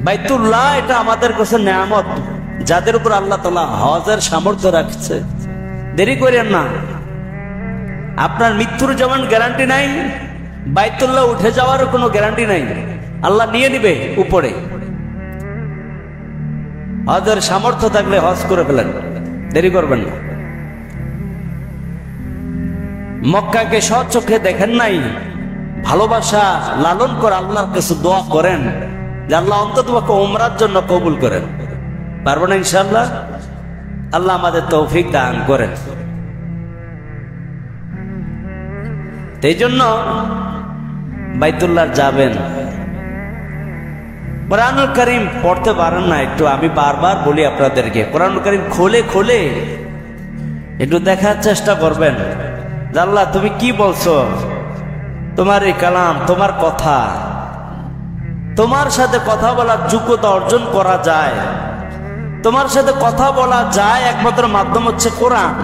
বাইতুল্লাহ এটা আমাদের কাছে নেয়ামত, যাদের উপর আল্লাহ তাআলা হজের সামর্থ্য রাখছে। দেরি করেন না। আপনার মৃত্যুর যেমন গ্যারান্টি নাই, বাইতুল্লাহ উঠে যাওয়ার কোনো গ্যারান্টি নাই। আল্লাহ নিয়ে নিবে উপরে। হজের সামর্থ্য থাকলে হজ করে ফেলেন, দেরি করবেন না। মক্কাকে স্বচক্ষে দেখেন নাই, ভালোবাসা লালন করে আল্লাহর কাছে দোয়া করেন যে আল্লাহ অন্তত উমরার জন্য কবুল করেন। পারবো না ইনশাআল্লাহ? আল্লাহ আমাদের তৌফিক দান করেন। এই জন্য বাইতুল্লাহ যাবেন। কোরআনুল কারীম পড়তে পারেন না একটু, আমি বারবার বলি আপনাদেরকে, কোরআনুল কারীম খোলে খোলে একটু দেখার চেষ্টা করবেন। আল্লাহ তুমি কি বলছো, তোমার এই কালাম, তোমার কথা, তোমার সাথে কথা বলার যোগ্যতা অর্জন করা যায়, তোমার সাথে কথা বলা যায় একমাত্র মাধ্যম হচ্ছে কোরআন।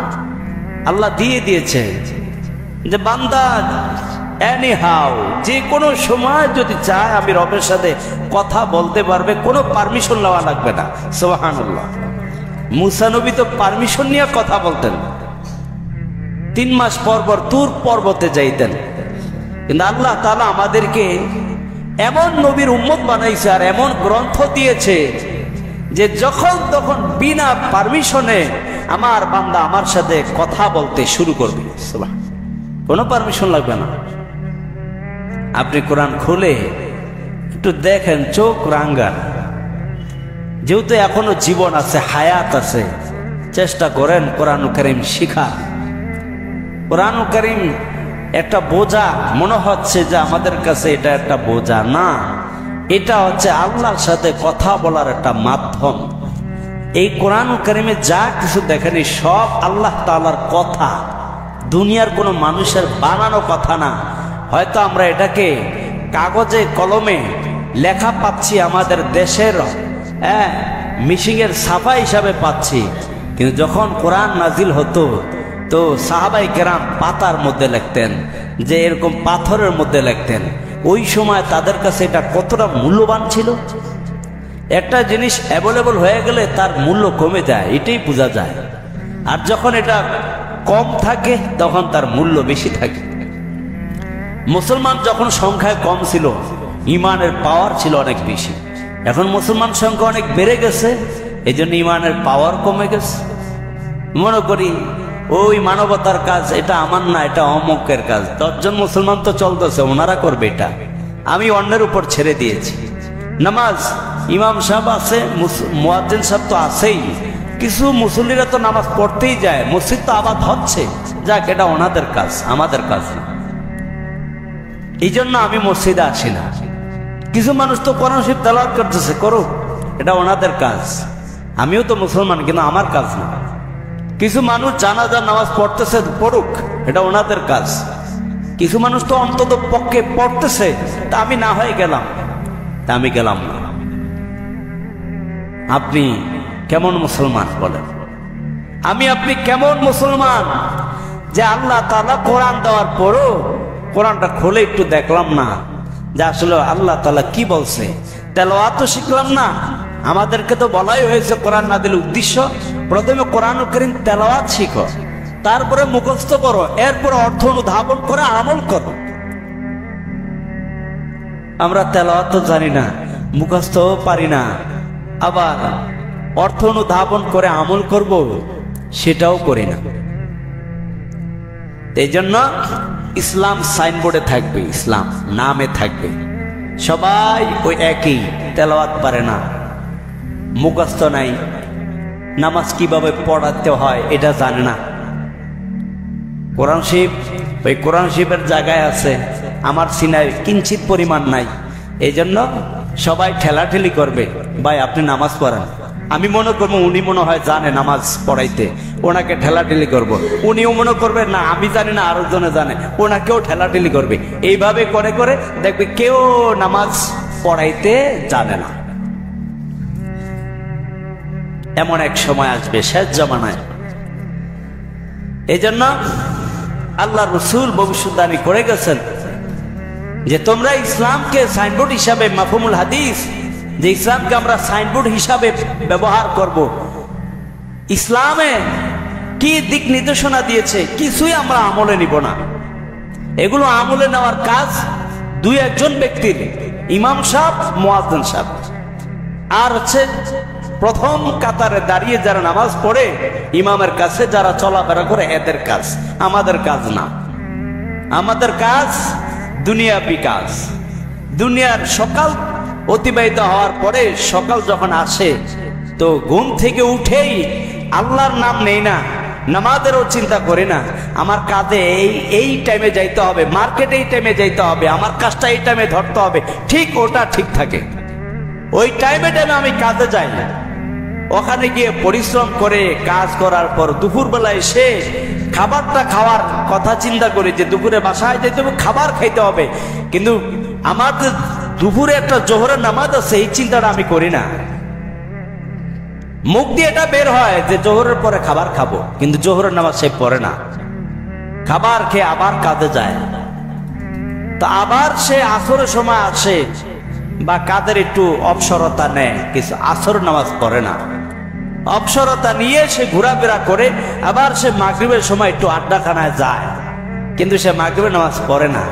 আল্লাহ দিয়ে দিয়েছে যে বান্দা এনি হাউ যে কোনো সময় যদি চায় আমি রবের সাথে কথা বলতে পারবে, কোনো পারমিশন নেওয়া লাগবে না। সুবহানাল্লাহ। মুসা নবী তো পারমিশন নিয়ে কথা বলতেন, 3 মাস পর পর তুর পর্বতে যাইতেন। কিন্তু আল্লাহ তাআলা আমাদেরকে এমন নবীর উম্মত বানাইছে আর এমন গ্রন্থ দিয়েছে যে যখন তখন বিনা পারমিশনে আমার বান্দা আমার সাথে কথা বলতে শুরু করবে। কোনো পারমিশন লাগবে না। আপনি কোরআন খুলে একটু দেখেন, চোখ রাঙ্গান। যেহেতু এখনো জীবন আছে, হায়াত আছে, চেষ্টা করেন কোরআন কারীম শিখার। কোরআন কারীম একটা বোঝা মনে হচ্ছে যে আমাদের কাছে এটা একটা বোঝা না, এটা হচ্ছে আল্লাহর সাথে কথা বলার একটা মাধ্যম। এই কোরআন কারীমে যা কিছু দেখেন সব আল্লাহ তাআলার কথা, দুনিয়ার কোনো মানুষের বানানো কথা না। হয়তো আমরা এটাকে কাগজে কলমে লেখা পাচ্ছি, আমাদের দেশের মিশিংয়ের ছাপা হিসাবে পাচ্ছি, কিন্তু যখন কোরআন নাজিল হতো তো সাহাবায়ে কেরাম পাতার মধ্যে লিখতেন, যে এরকম পাথরের মধ্যে লিখতেন। ওই সময় তাদের কাছে এটা কতটা মূল্যবান ছিল। একটা জিনিস অ্যাভেলেবল হয়ে গেলে তার মূল্য কমে যায়, এটাই বোঝা যায়। আর যখন এটা কম থাকে তখন তার মূল্য বেশি থাকে। মুসলমান যখন সংখ্যায় কম ছিল, ইমানের পাওয়ার ছিল অনেক বেশি। এখন মুসলমান সংখ্যা অনেক বেড়ে গেছে, এই জন্য ইমানের পাওয়ার কমে গেছে। মনে করি ওই মানবতার কাজ, এটা আমার না, এটা অমুকের কাজ। 10 জন মুসলমান তো চলতেছে, ওনারা করবে, এটা আমি অন্যের উপর ছেড়ে দিয়েছি। নামাজ ইমাম সাহেব আছে, মুয়াজ্জিন সাহেব তো আছেই, কিছু মুসল্লিরা তো নামাজ পড়তেই যায়, মসজিদ তো আবাদ হচ্ছে, যাক এটা ওনাদের কাজ, আমাদের কাজ না। এই জন্য আমি মসজিদে আসি না। কিছু মানুষ তো কোরআন শরীফ তেলাওয়াত করতেছে, করুক, এটা ওনাদের কাজ। আমিও তো মুসলমান, কিন্তু আমার কাজ না। কিছু মানুষ জানাজার নামাজ পড়তেছে, পড়ুক, এটা ওনাদের কাজ। কিছু মানুষ তো অন্তত পক্ষে পড়তেছে, তা আমি না হয়ে গেলাম, তা আমি গেলাম না। আপনি কেমন মুসলমান বলেন? আমি আপনি কেমন মুসলমান যে আল্লাহ তাআলা কোরআন দেওয়ার পরও কোরআনটা খুলে একটু দেখলাম না যে আসলে আল্লাহ তাআলা কি বলছে, তেলাওয়াত তো শিখলাম না। আমাদেরকে তো বলাই হয়েছে কোরআন নাযিলের উদ্দেশ্য প্রথমে কোরআনুল কারীম তেলাওয়াত শিখো, তারপরে মুখস্থ করো, এরপর অর্থ অনুধাবন করে আমল করো। আমরা তেলাওয়াত তো জানি না, মুখস্থও পারি না, আবার অর্থ অনুধাবন করে আমল করব সেটাও করি না। এই জন্য ইসলাম সাইনবোর্ডে থাকবে, ইসলাম নামে থাকবে, সবাই ওই একই, তেলাওয়াত পারে না, মুখস্থ নাই, নামাজ কিভাবে পড়াতে হয় এটা জানে না। কোরআন শরীফ ওই কোরআন শরীফের জায়গায় আছে, আমার সিনায় কিঞ্চিত পরিমাণ নাই। এই জন্য সবাই ঠেলাঠেলি করবে, ভাই আপনি নামাজ পড়ান। আমি মনে করবো উনি মনে হয় জানে নামাজ পড়াইতে, ওনাকে ঠেলাঠেলি করব। উনিও মনে করবে না আমি জানি না, আরো জনে জানে, ওনাকেও ঠেলাঠেলি করবে। এইভাবে করে করে দেখবে কেউ নামাজ পড়াইতে জানে না। এমন এক সময় আসবে শেষ জামানায়। এই জন্য আল্লাহ রসুল ভবিষ্যদ্বাণী করে গেছেন যে তোমরা ইসলামকে সাইনবোর্ড হিসাবে, মাফহুমুল হাদিস যে ইসলামকে আমরা সাইনবোর্ড হিসাবে ব্যবহার করব। ইসলামে কি দিক নির্দেশনা দিয়েছে কিছুই আমরা আমলে নিব না। এগুলো আমলে নেওয়ার কাজ দুই একজন ব্যক্তির, ইমাম সাহেব, মুয়াজ্জিন সাহেব, আর হচ্ছে প্রথম কাতারে দাঁড়িয়ে যারা নামাজ পড়ে ইমামের কাছে যারা চলাফেরা করে এদের কাজ, আমাদের কাজ না। আমাদের কাজ দুনিয়াবি কাজ। দুনিয়ার সকাল অতিবাহিত হওয়ার পরে সকাল যখন আসে তো ঘুম থেকে উঠেই আল্লাহর নাম নেই না, নামাজেরও চিন্তা করি না, আমার কাজে এই টাইমে যাইতে হবে, মার্কেটে এই টাইমে যাইতে হবে, আমার কাজটা এই টাইমে ধরতে হবে, ঠিক ওটা ঠিক থাকে। ওই টাইমে আমি কাজে যাই, ওখানে গিয়ে পরিশ্রম করে কাজ করার পর দুপুরবেলা এসে খাবারটা খাওয়ার কথা চিন্তা করি যে দুপুরে বাসায় যেতে হবে, খাবার খাইতে হবে, কিন্তু আমার দুপুরে একটা জোহরের নামাজ আছে এই চিন্তাটা আমি করি না। মুখ দিয়ে এটা বের হয় যে জোহরের পরে খাবার খাবো, কিন্তু জোহরের নামাজ সে পড়ে না, খাবার খেয়ে আবার কাজে যায়। তো আবার সে আসরের সময় আসে বা কাদের একটু অবসরতা নেয়, কিছু আসর নামাজ পড়ে না, অবসরতা নিয়ে সে ঘোরাফেরা করে, আবার সে মাগরিবের সময় একটু আড্ডাখানায় যায়, কিন্তু সে মাগরিবের নামাজ পড়ে না।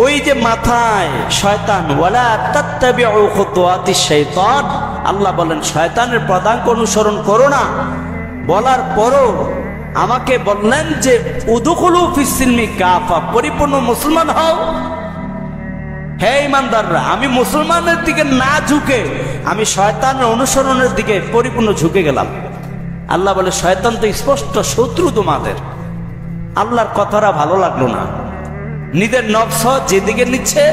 ওই যে মাথায় শয়তান, ওয়ালা তাত্তাবিউ খুতুওয়াতিশ শাইতান, আল্লাহ বলেন শয়তানের পদাঙ্ক অনুসরণ করো না। বলার পরও আমাকে বললেন যে উদখুলু ফিস সিলমি কাফা, পরিপূর্ণ মুসলমান হও। হে ইমানদাররা, আমি মুসলমানের দিকে না ঝুঁকে আমি শয়তানের অনুসরণের দিকে পরিপূর্ণ ঝুঁকে গেলাম। আল্লাহ বলে শয়তান তো স্পষ্ট শত্রু তোমাদের। আল্লাহর কথাটা ভালো লাগলো না, নিজের নফস যেদিকে নিচ্ছে,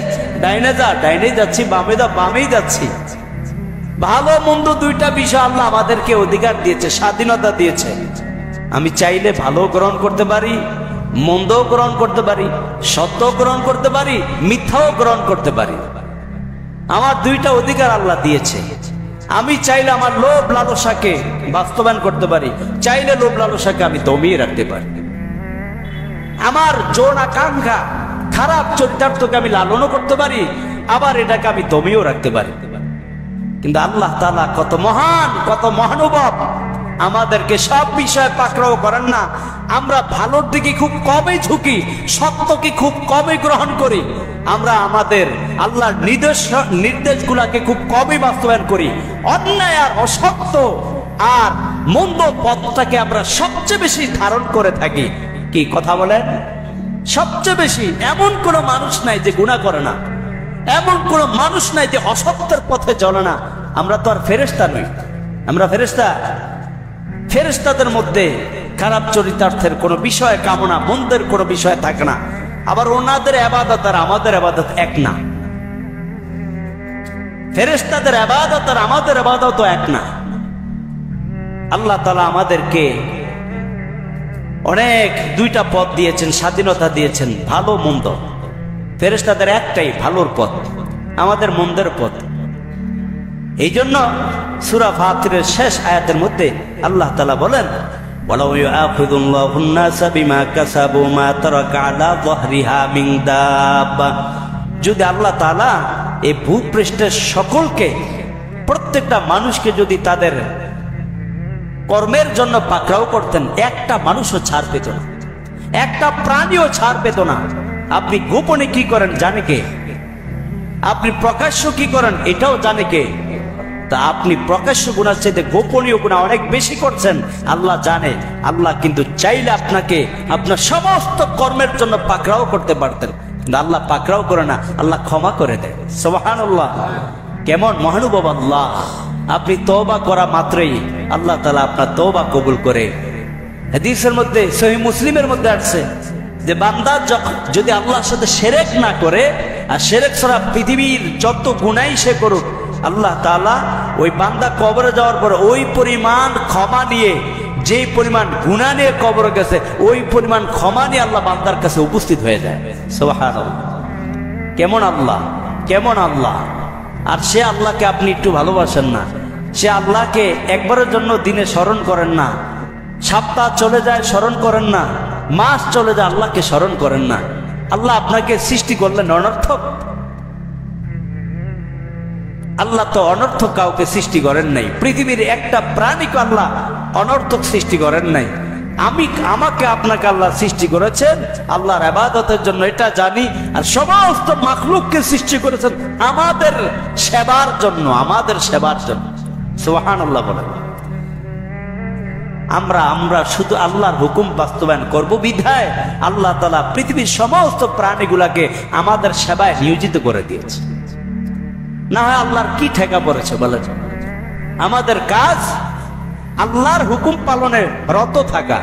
ডাইনে যা ডাইনে যাচ্ছি, বামে যা বামেই যাচ্ছি। ভালো মন্দ দুইটা বিষয় আল্লাহ আমাদেরকে অধিকার দিয়েছে, স্বাধীনতা দিয়েছে। আমি চাইলে ভালো গ্রহণ করতে পারি, মন্দও গ্রহণ করতে পারি, সত্য গ্রহণ করতে পারি, মিথ্যাও গ্রহণ করতে পারি। আমার দুইটা অধিকার আল্লাহ দিয়েছে। আমি চাইলে আমার লোভ লালসাকে বাস্তবায়ন করতে পারি, চাইলে লোভ লালসাকে আমি দমিয়ে রাখতে পারি। আমার জোর আকাঙ্ক্ষা, খারাপ চরিতার্থকে আমি লালনও করতে পারি, আবার এটাকে আমি দমিয়েও রাখতে পারি। কিন্তু আল্লাহ তাআলা কত মহান, কত মহানুভব, আমাদেরকে সব বিষয়ে পাকড়াও করেন না। আমরা ভালোর দিকে খুব কমই ঝুঁকি, সত্যকে খুব কমই গ্রহণ করি। আমরা আমাদের আল্লাহর নির্দেশগুলাকে খুব কমই বাস্তবায়ন করি। অন্যায় আর অসত্য আর মন্দ পথটাকে আমরা সবচেয়ে বেশি ধারণ করে থাকি। কি কথা বলেন? সবচেয়ে বেশি। এমন কোনো মানুষ নাই যে গুনাহ করে না, এমন কোনো মানুষ নাই যে অসত্যের পথে চলে না। আমরা তো আর ফেরেশতা নই। আমরা ফেরেশতা? ফেরেশতাদের মধ্যে খারাপ চরিতার্থের কোনো বিষয়, কামনা মন্দের কোনো বিষয় থাকে না। আবার ওনাদের ইবাদত আর আমাদের ইবাদত এক না। ফেরেশতাদের ইবাদত আর আমাদের ইবাদত এক না। আল্লাহ তাআলা আমাদেরকে অনেক দুইটা পথ দিয়েছেন, স্বাধীনতা দিয়েছেন, ভালো মন্দ। ফেরেশতাদের একটাই ভালোর পথ, আমাদের মন্দের পথ। এই জন্য সূরা ফাতিরের শেষ আয়াতের মধ্যে আল্লাহ তাআলা বলেন, ওয়ালাউ ইউআখিযুল্লাহুন নাসা বিমা কাসাবু মা তারাকা আলা যাহরিহা মিন দাব্বা, যদি আল্লাহ তাআলা এই ভূপৃষ্ঠের সকলকে, প্রত্যেকটা মানুষকে যদি তাদের কর্মের জন্য পাকড়াও করতেন, একটা মানুষও ছাড় পেত না, একটা প্রাণীও ছাড় পেত না। আপনি গোপনে কি করেন জানে কে? আপনি প্রকাশ্য কি করেন এটাও জানে কে? তা আপনি প্রকাশ্য গুনার চাইতে গোপনীয় গুনাহ অনেক বেশি করছেন, আল্লাহ জানে। আল্লাহ কিন্তু চাইলে আপনাকে আপনার সমস্ত কর্মের জন্য পাকড়াও করতে পারতেন, কিন্তু আল্লাহ পাকড়াও করে না, আল্লাহ ক্ষমা করে দেয়। সুবহানাল্লাহ, কেমন মহানুভব আল্লাহ! আপনি তওবা করা মাত্রই আল্লাহ তাআলা আপনার তওবা কবুল করে। হাদিসের মধ্যে, সহিহ মুসলিমের মধ্যে আসছে যে বান্দা যদি আল্লাহর সাথে শিরক না করে, আর শিরক ছাড়া পৃথিবীর যত গুনাহই সে করুক, আল্লাহ তাআলা ওই বান্দা কবরে যাওয়ার পর ওই পরিমাণ ক্ষমা নিয়ে, যে পরিমাণ গুনাহ নিয়ে কবরে গেছে, ওই পরিমাণ ক্ষমা নিয়ে আল্লাহ বান্দার কাছে উপস্থিত হয়ে যায়। সুবহানাল্লাহ, কেমন আল্লাহ, কেমন আল্লাহ! আর সে আল্লাহকে আপনি একটু ভালোবাসেন না, সে আল্লাহকে একবারের জন্য দিনে স্মরণ করেন না, সপ্তাহ চলে যায় স্মরণ করেন না, মাস চলে যায় আল্লাহকে স্মরণ করেন না। আল্লাহ আপনাকে সৃষ্টি করলেন অনর্থক। আল্লাহ তো অনর্থক কাউকে সৃষ্টি করেন নাই, পৃথিবীর একটা প্রাণীকে আল্লাহ অনর্থক সৃষ্টি করেন নাই। আমাকে আপনাকে আল্লাহ সৃষ্টি করেছেন আল্লাহর ইবাদতের জন্য, এটা জানি। আর সমস্ত মাখলুককে সৃষ্টি করেছেন আমাদের সেবার জন্য, আমাদের সেবার জন্য। সুবহানাল্লাহ বলেন। আমরা শুধু আল্লাহর হুকুম বাস্তবায়ন করব বিধায় আল্লাহ তাআলা পৃথিবীর সমস্ত প্রাণীগুলাকে আমাদের সেবায় নিয়োজিত করে দিয়েছে। না হয় আল্লাহর কি ঠেকা পড়েছে বলেন? আমাদের কাজ আল্লাহর হুকুম পালনে রত থাকা,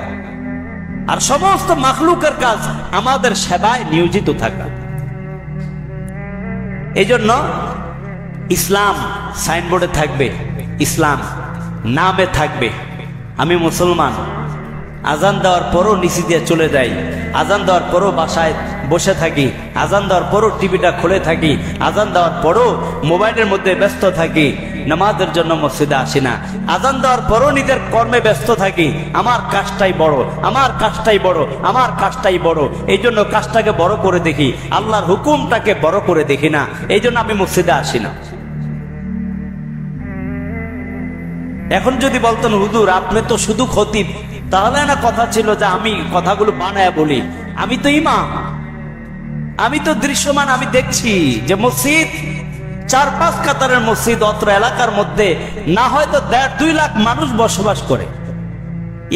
আর সমস্ত মাখলুকের কাজ আমাদের সেবায় নিয়োজিত থাকা। এই জন্য ইসলাম সাইনবোর্ডে থাকবে, ইসলাম নামে থাকবে। আমি মুসলমান, আজান দেওয়ার পরও নিচে দিয়ে চলে যাই, আজান দেওয়ার পরও বাসায় বসে থাকি, আজান দেওয়ার পরও টিভিটা খুলে থাকি, আজান দেওয়ার পরও মোবাইলের মধ্যে ব্যস্ত থাকি, নামাজের জন্য মসজিদে আসি না, আজান দেওয়ার পরও নিজের কর্মে ব্যস্ত থাকি। আমার কাজটাই বড়, আমার কাজটাই বড়, আমার কাজটাই বড়। এই জন্য কাজটাকে বড় করে দেখি, আল্লাহর হুকুমটাকে বড় করে দেখি না। এই জন্য আমি মসজিদে আসি না। এখন যদি বলতেন হুজুর আপনি তো শুধু খতিব, তাহলে না কথা ছিল যে আমি কথাগুলো বানায় বলি। আমি তো ইমাম, আমি তো দৃশ্যমান, আমি দেখছি যে মসজিদ 4-5 কাতারের মসজিদ অত্র এলাকার মধ্যে না হয়তো 1.5-2 লাখ মানুষ বসবাস করে।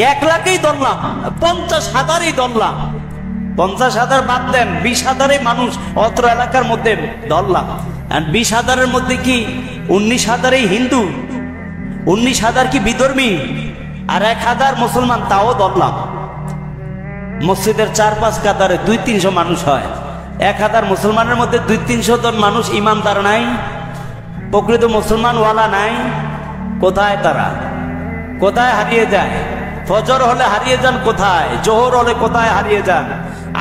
1 লাখেই ধরলাম, 50,000ই ধরলাম, 50,000 বাদ দেন, 20,000ই মানুষ অত্র এলাকার মধ্যে ধরলাম। আর 20,000-এর মধ্যে কি 19,000ই হিন্দু, 19,000 কি বিধর্মী, আর 1,000 মুসলমান, তাও ধরলাম। মসজিদের 4-5 কাতারে 200-300 মানুষ হয়। 1,000 মুসলমানের মধ্যে 200-300 জন মানুষ ইমানদার নাই, প্রকৃত মুসলমানওয়ালা নাই। কোথায় তারা? কোথায় হারিয়ে যায়? ফজর হলে হারিয়ে যান কোথায়, জোহর হলে কোথায় হারিয়ে যান,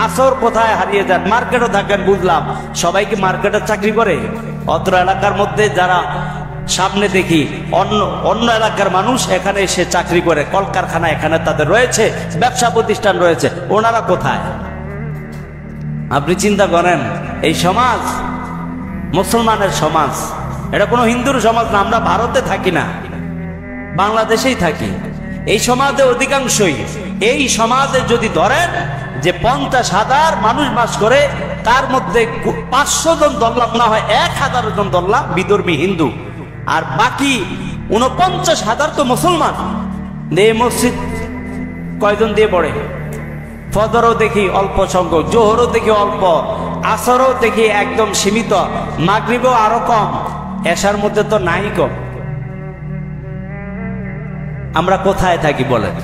আসর কোথায় হারিয়ে যান। মার্কেটও থাকেন বুঝলাম, সবাই কি মার্কেটে চাকরি করে? অত্র এলাকার মধ্যে যারা সামনে দেখি অন্য এলাকার মানুষ এখানে এসে চাকরি করে, কলকারখানা এখানে তাদের রয়েছে, ব্যবসা প্রতিষ্ঠান রয়েছে, ওনারা কোথায়? আপনি চিন্তা করেন, এই সমাজ মুসলমানের সমাজ, এটা কোনো হিন্দুর সমাজ না। আমরা ভারতে থাকি না, বাংলাদেশেই থাকি। এই সমাজে অধিকাংশই, এই সমাজে যদি ধরেন যে 50,000 মানুষ বাস করে, তার মধ্যে 500 জন ধরলাম, না হয় 1,000 জন ধরলাম বিধর্মী হিন্দু, আর বাকি 49,000 তো মুসলমান। এই মসজিদ কয়জন দিয়ে পড়ে? ফজরও দেখি অল্প সংখ্যক, জোহরও দেখি অল্প, আসরও দেখি একদম সীমিত, মাগরিবও আরো কম, এশার মধ্যে তো নাই কম। আমরা কোথায় থাকি বলেন?